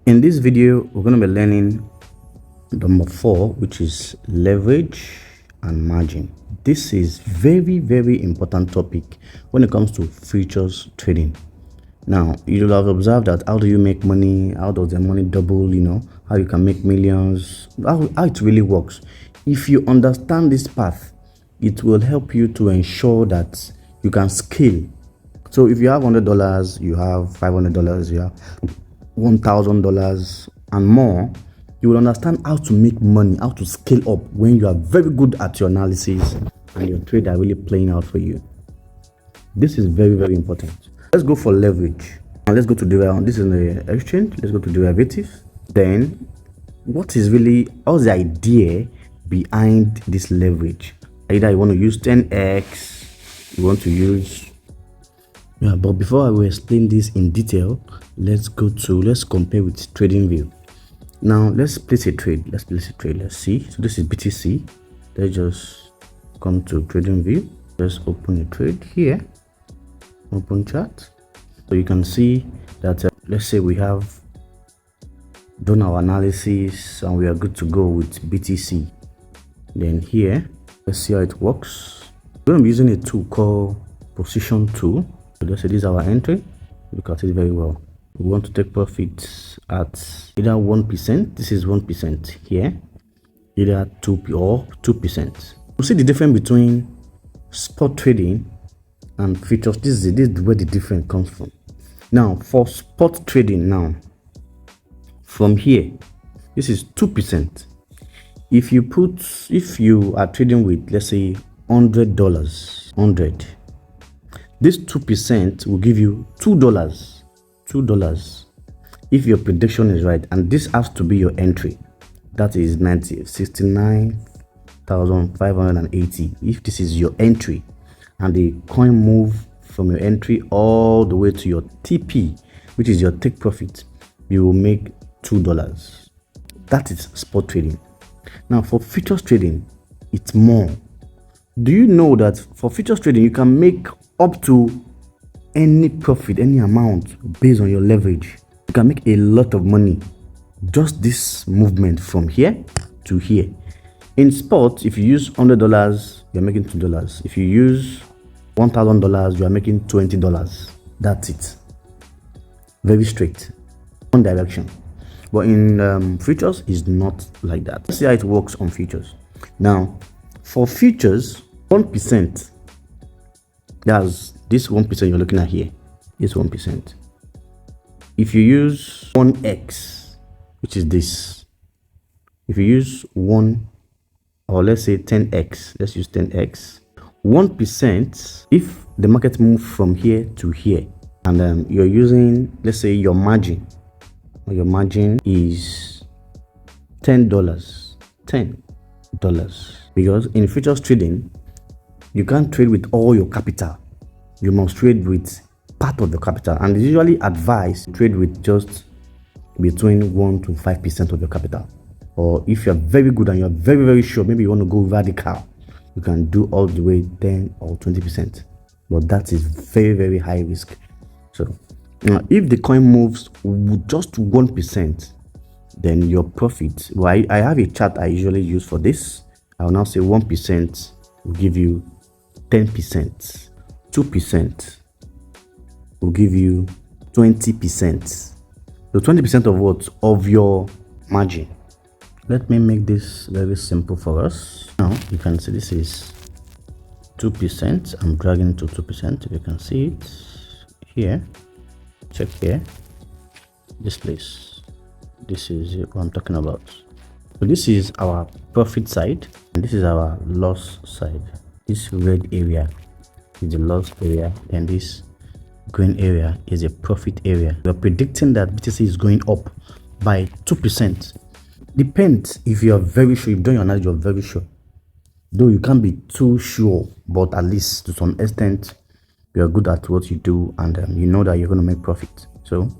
In this video, we're going to be learning number 4, which is leverage and margin. This is very important topic when it comes to futures trading. Now, you'll have observed that how do you make money, how does the money double, how you can make millions, how it really works. If you understand this path, it will help you to ensure that you can scale. So if you have $100, you have $500, you have $1,000 and more, you will understand how to make money, how to scale up when you are very good at your analysis and your trade are really playing out for you. This is very important. Let's go for leverage. And let's go to derivative. This is the exchange. Let's go to derivative. Then, what's the idea behind this leverage? Either you want to use 10x, you want to use but before I will explain this in detail, let's compare with trading view. Now let's place a trade. Let's see. So this is BTC. Let's just come to trading view. Let's open a trade here. Open chart. So you can see that let's say we have done our analysis and we are good to go with BTC. Then here, let's see how it works. We're going to be using a tool called position tool. So let's say this is our entry. Look at it very well. We want to take profits at either 1%. This is 1% here, either 2 or 2%. You see the difference between spot trading and futures. This is where the difference comes from. Now for spot trading, from here, this is 2%. If you are trading with, let's say, $100, this 2% will give you $2 if your prediction is right, and this has to be your entry. That is 69,580. If this is your entry and the coin move from your entry all the way to your TP, which is your take profit, you will make $2. That is spot trading. Now for futures trading, it's more. Do you know that for futures trading you can make up to any profit, any amount based on your leverage? You can make a lot of money. Just this movement from here to here. In spot, if you use $100, you're making $2. If you use $1,000, you are making $20. That's it. Very straight, one direction. But in futures, it's not like that. Let's see how it works on futures. Now, for futures, 1%. That's this 1% you're looking at here. This 1%. If you use 1x, which is this. If you use 1, or let's say 10x, let's use 10x. 1%, if the market moves from here to here, and you're using, let's say, your margin. Your margin is $10. $10. Because in futures trading, you can't trade with all your capital. You must trade with part of the capital, and it's usually advised to trade with just between 1 to 5% of your capital. Or if you're very good and you're very sure, maybe you want to go radical, you can do all the way 10 or 20%. But that is very high risk. So now, if the coin moves just 1%, then your profit. Well, I have a chart I usually use for this. I will now say 1% will give you 10%. 2% will give you 20%. So 20% of what? Of your margin. Let me make this very simple for us. Now you can see this is 2%. I'm dragging to 2%. If you can see it here, check here, this place. This is what I'm talking about. So this is our profit side and this is our loss side. This red area is the loss area and this green area is a profit area. We're predicting that BTC is going up by 2%. Depends if you are very sure, you've done your analysis, you're very sure. Though you can't be too sure, but at least to some extent, you are good at what you do and you know that you're going to make profit. So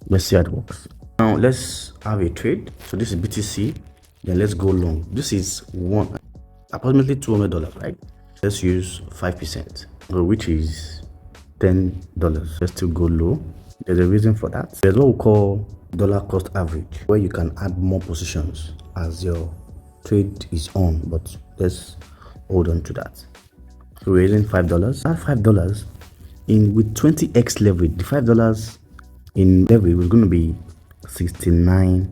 let's see how it works. Now let's have a trade. So this is BTC. Then let's go long. This is approximately $200, right? Let's use 5%, which is $10. Let's still go low. There's a reason for that. There's what we call dollar cost average, where you can add more positions as your trade is on, but let's hold on to that. So we're using $5. That $5 in with 20x leverage, the $5 in leverage was going to be $69.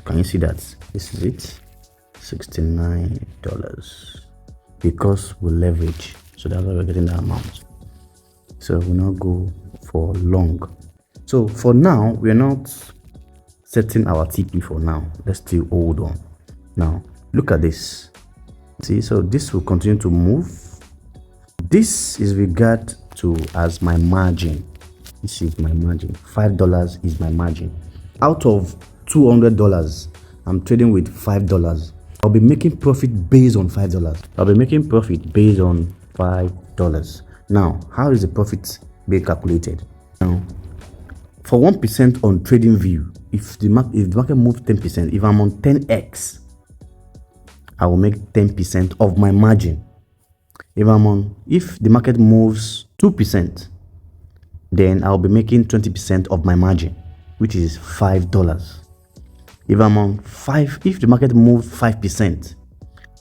Can you see that? This is it, $69, because we leverage. So that's why we're getting that amount. So we'll now go for long. So for now, we're not setting our TP for now. Let's still hold on. Now look at this. See, so this will continue to move. This is regard to as my margin. This is my margin. $5 is my margin. Out of $200, I'm trading with $5. I'll be making profit based on $5. I'll be making profit based on $5. Now, how is the profit being calculated? Now, for 1% on trading view, if the market moves 10%, if I'm on 10x, I will make 10% of my margin. If the market moves 2%, then I'll be making 20% of my margin, which is $5. If I'm on 5, if the market moves 5%,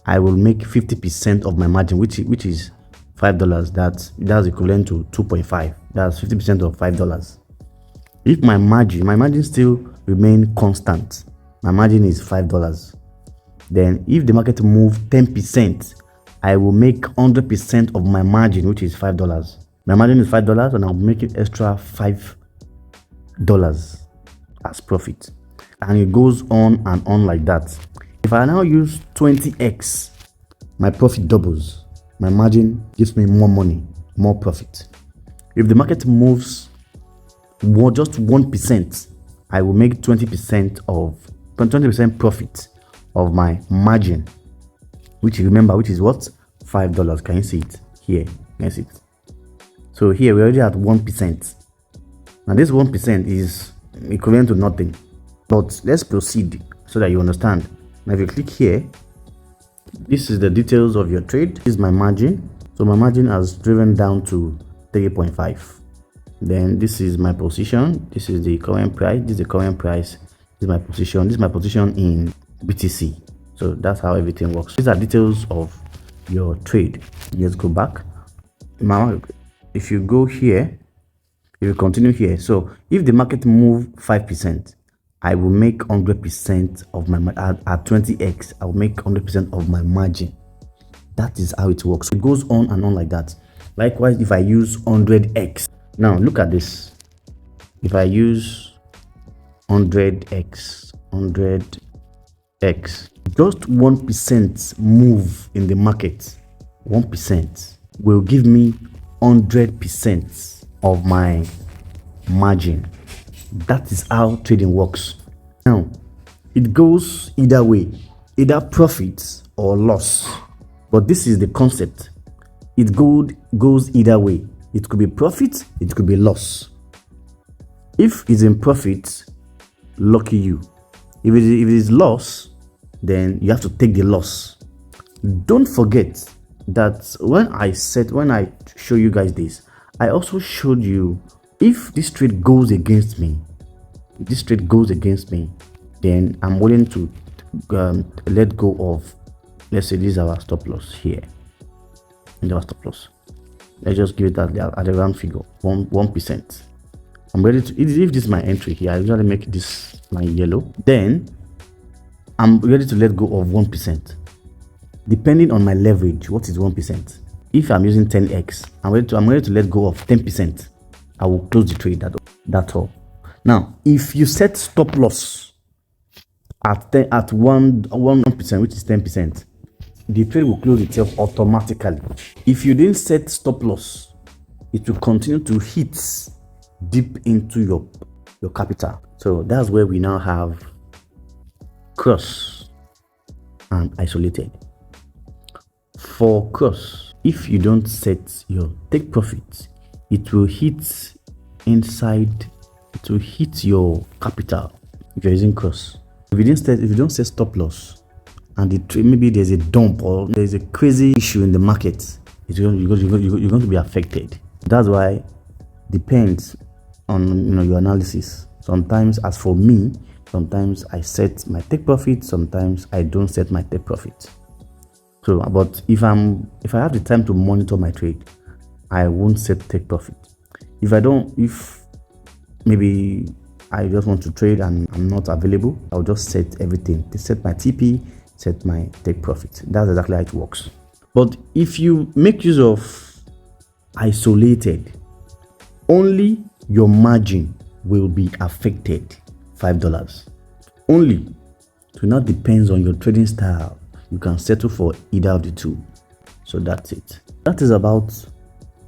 I will make 50% of my margin, which is $5. That's equivalent to 2.5. That's 50% of $5. If my margin still remain constant, my margin is $5. Then if the market move 10%, I will make 100% of my margin, which is $5. My margin is $5, and I'll make it extra $5 as profit. And it goes on and on like that. If I now use 20x, my profit doubles. My margin gives me more money, more profit. If the market moves just 1%, I will make 20% profit of my margin, which is what? $5. Can you see it here? Can you see it? So here we're already at 1%. Now this 1% is equivalent to nothing. But let's proceed so that you understand. Now if you click here, this is the details of your trade. This is my margin. So my margin has driven down to 3.5. Then this is my position. This is the current price. This is the current price. This is my position. This is my position in BTC. So that's how everything works. These are details of your trade. Let's go back. Now, if you go here, if you continue here, so if the market move 5%, I will make 100% of my at 20x. I will make 100% of my margin. That is how it works. It goes on and on like that. Likewise, if I use 100x, now look at this. If I use 100x, just 1% move in the market, 1% will give me 100% of my margin. That is how trading works. Now, it goes either way, either profit or loss. But this is the concept. It goes either way. It could be profit, it could be loss. If it's in profit, lucky you. If it is loss, then you have to take the loss. Don't forget that when I show you guys this, I also showed you if this trade goes against me, then I'm willing to let go of, let's say this is our stop loss here. And our stop loss. Let's just give it at the round figure, 1%. I'm ready to, if this is my entry here, I usually make this my yellow. Then I'm ready to let go of 1%. Depending on my leverage, what is 1%? If I'm using 10x, I'm ready to let go of 10%. I will close the trade. That's all. Now, if you set stop loss at 1%, which is 10%, the trade will close itself automatically. If you didn't set stop loss, it will continue to hit deep into your capital. So that's where we now have cross and isolated. For cross, if you don't set your take profit, it will hit inside, it will hit your capital if you're using cross. If you don't set stop loss and the trade, maybe there's a dump or there's a crazy issue in the market, you're going to be affected. That's why depends on your analysis. Sometimes, as for me, sometimes I set my take profit, sometimes I don't set my take profit. So, but if I have the time to monitor my trade, I won't set take profit. If maybe I just want to trade and I'm not available, I'll just set everything. Set my TP, set my take profit. That's exactly how it works. But if you make use of isolated, only your margin will be affected. $5 only. So now depends on your trading style. You can settle for either of the two. So that's it. That is about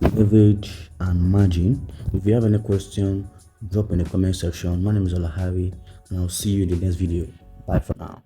leverage and margin. If you have any question, drop in the comment section. My name is Olahari, and I'll see you in the next video. Bye for now.